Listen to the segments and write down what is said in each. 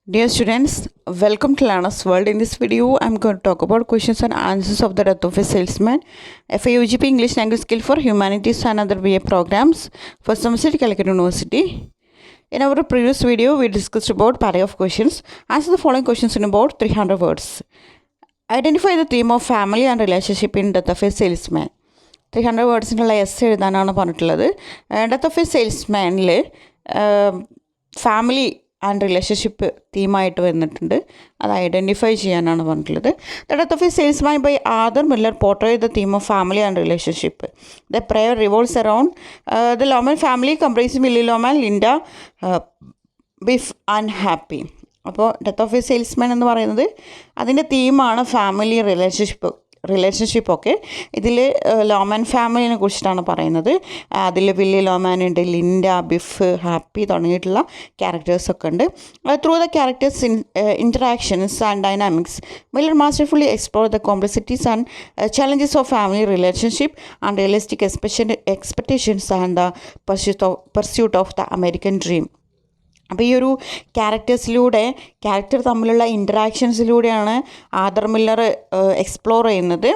Dear students, welcome to Learner's World. In this video, I am going to talk about questions and answers of the Death of a Salesman, FAUGP English Language Skill for Humanities and other BA programs for semester at Calicut University. In our previous video, we discussed about party of questions. Answer the following questions in about 300 words. Identify the theme of family and relationship in Death of a Salesman. 300 വേർഡ്സിനുള്ള essay എഴുതാനാണ് പറഞ്ഞിട്ടുള്ളത്. Death of a സെയിൽസ്മാനിൽ family and relationship തീമായിട്ട് വന്നിട്ടുണ്ട്. അത് identify ചെയ്യാനാണ് പറഞ്ഞിട്ടുള്ളത്. The death of a salesman by Arthur Miller portray the theme of family and relationship. The prayer revolves around the Loman family comprising Willy Loman, Linda, Biff and Happy. അപ്പോൾ death of a salesman എന്ന് പറയുന്നത് അതിൻ്റെ തീമാണ് family റിലേഷൻഷിപ്പൊക്കെ. ഇതിൽ ലോമാൻ ഫാമിലിനെ കുറിച്ചിട്ടാണ് പറയുന്നത്. അതിൽ Willy ലോമാൻ ഉണ്ട്, Linda, beef, happy തുടങ്ങിയിട്ടുള്ള ക്യാരക്ടേഴ്സൊക്കെ ഉണ്ട്. Through the characters interactions and dynamics Miller masterfully explore the complexities and challenges of family relationship and realistic expectations and the pursuit of the American dream. അപ്പോൾ ഈ ഒരു ക്യാരക്ടർ തമ്മിലുള്ള ഇൻറ്ററാക്ഷൻസിലൂടെയാണ് other Miller explore ചെയ്യുന്നത്.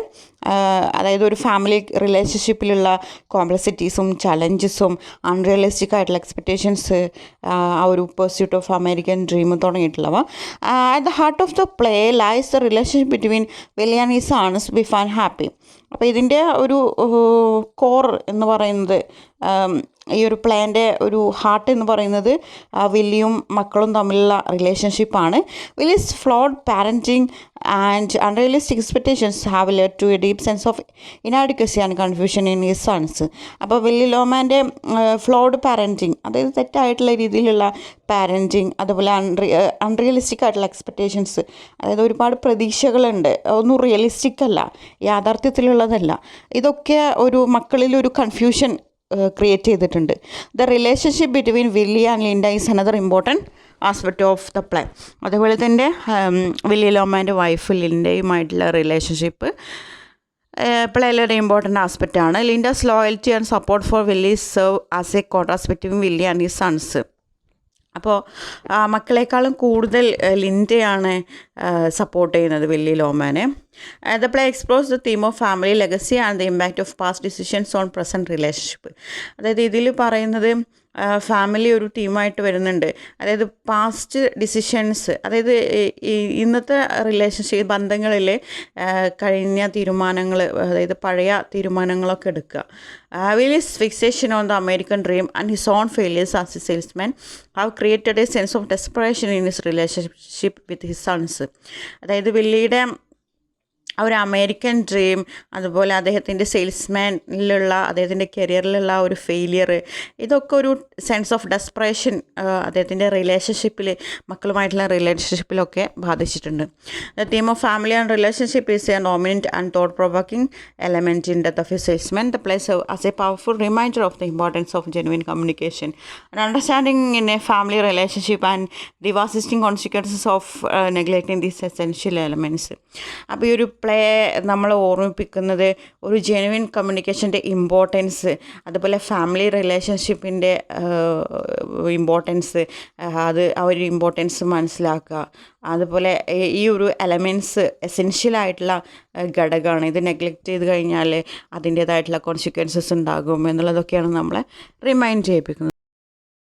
അതായത് ഒരു ഫാമിലി റിലേഷൻഷിപ്പിലുള്ള കോംപ്ലക്സിറ്റീസും ചലഞ്ചസും അൺറിയലിസ്റ്റിക് ആയിട്ടുള്ള എക്സ്പെക്റ്റേഷൻസ്, ആ ഒരു പെർസ്യൂട്ട് ഓഫ് അമേരിക്കൻ ഡ്രീം തുടങ്ങിയിട്ടുള്ളവ. At the heart of the play lies the relationship between Willy and his sons Biff and Happy. അപ്പോൾ ഇതിൻ്റെ ഒരു കോർ എന്ന് പറയുന്നത്, ഈ ഒരു പ്ലാൻ്റെ ഒരു ഹാർട്ട് എന്ന് പറയുന്നത് വില്ലിയും മക്കളും തമ്മിലുള്ള റിലേഷൻഷിപ്പാണ്. Willy's flawed parenting and unrealistic expectations have led to a deep sense of inadequacy and confusion in his sons. അപ്പോൾ വില്ലി ലോമാൻ്റെ ഫ്ലോഡ് പാരൻറ്റിങ്, അതായത് തെറ്റായിട്ടുള്ള രീതിയിലുള്ള പാരൻറ്റിങ്, അതുപോലെ അൺറിയലിസ്റ്റിക് ആയിട്ടുള്ള എക്സ്പെക്റ്റേഷൻസ്, അതായത് ഒരുപാട് പ്രതീക്ഷകളുണ്ട്, ഒന്നും റിയലിസ്റ്റിക് അല്ല, യാഥാർത്ഥ്യത്തിലുള്ളതല്ല. ഇതൊക്കെ ഒരു മക്കളിലൊരു കൺഫ്യൂഷൻ ക്രിയേറ്റ് ചെയ്തിട്ടുണ്ട്. The relationship between Willy and Linda is another important aspect of the play. അതുപോലെ തന്നെ വില്ലി ലോമാൻ്റെ വൈഫ് ലിൻഡയുമായിട്ടുള്ള റിലേഷൻഷിപ്പ് പ്ലേയിലൊരു ഇമ്പോർട്ടൻ്റ് ആസ്പെക്റ്റ് ആണ്. Linda's loyalty and support for Willy serve as a contrast between Willy and his sons. അപ്പോൾ മക്കളെക്കാളും കൂടുതൽ ലിൻഡയാണ് സപ്പോർട്ട് ചെയ്യുന്നത് വില്ലി ലോമാനെ. The play explores the theme of family legacy and the impact of past decisions on present relationship. അതായത് ഇതിൽ പറയുന്നത് family ഒരു ടീമായിട്ട് വരുന്നുണ്ട്. അതായത് പാസ്റ്റ് ഡിസിഷൻസ്, അതായത് ഇന്നത്തെ റിലേഷൻഷിപ്പ് ബന്ധങ്ങളിൽ കഴിഞ്ഞ തീരുമാനങ്ങൾ, അതായത് പഴയ തീരുമാനങ്ങളൊക്കെ എടുക്കുക. Willis fixation on the American dream and his own failures as A salesman have created A sense of desperation in his relationship with his sons. അതായത് വില്ലിയുടെ ആ ഒരു അമേരിക്കൻ ഡ്രീം, അതുപോലെ അദ്ദേഹത്തിൻ്റെ സെയിൽസ്മാനിലുള്ള അദ്ദേഹത്തിൻ്റെ കരിയറിലുള്ള ഒരു ഫെയിലിയർ, ഇതൊക്കെ ഒരു സെൻസ് ഓഫ് ഡെസ്പറേഷൻ അദ്ദേഹത്തിൻ്റെ റിലേഷൻഷിപ്പിൽ, മക്കളുമായിട്ടുള്ള റിലേഷൻഷിപ്പിലൊക്കെ ബാധിച്ചിട്ടുണ്ട്. The theme of family and relationship is a dominant and thought provoking element in death of a salesman. The play serve as a powerful reminder of the importance of genuine communication and understanding in a family relationship and devastating consequences of neglecting these essential elements. അപ്പോൾ ഈ ഒരു play നമ്മൾ ഓർമ്മിപ്പിക്കുന്നത് ഒരു genuine കമ്മ്യൂണിക്കേഷൻ്റെ importance, അതുപോലെ family റിലേഷൻഷിപ്പിൻ്റെ importance, അത് ആ ഒരു ഇമ്പോർട്ടൻസ് മനസ്സിലാക്കുക. അതുപോലെ ഈ ഒരു എലമെൻറ്റ്സ് എസെൻഷ്യലായിട്ടുള്ള ഘടകമാണ്. ഇത് നെഗ്ലക്റ്റ് ചെയ്ത് കഴിഞ്ഞാൽ അതിൻ്റേതായിട്ടുള്ള കോൺസിക്വൻസസ് ഉണ്ടാകും എന്നുള്ളതൊക്കെയാണ് നമ്മളെ റിമൈൻഡ് ചെയ്യിപ്പിക്കുന്നത്.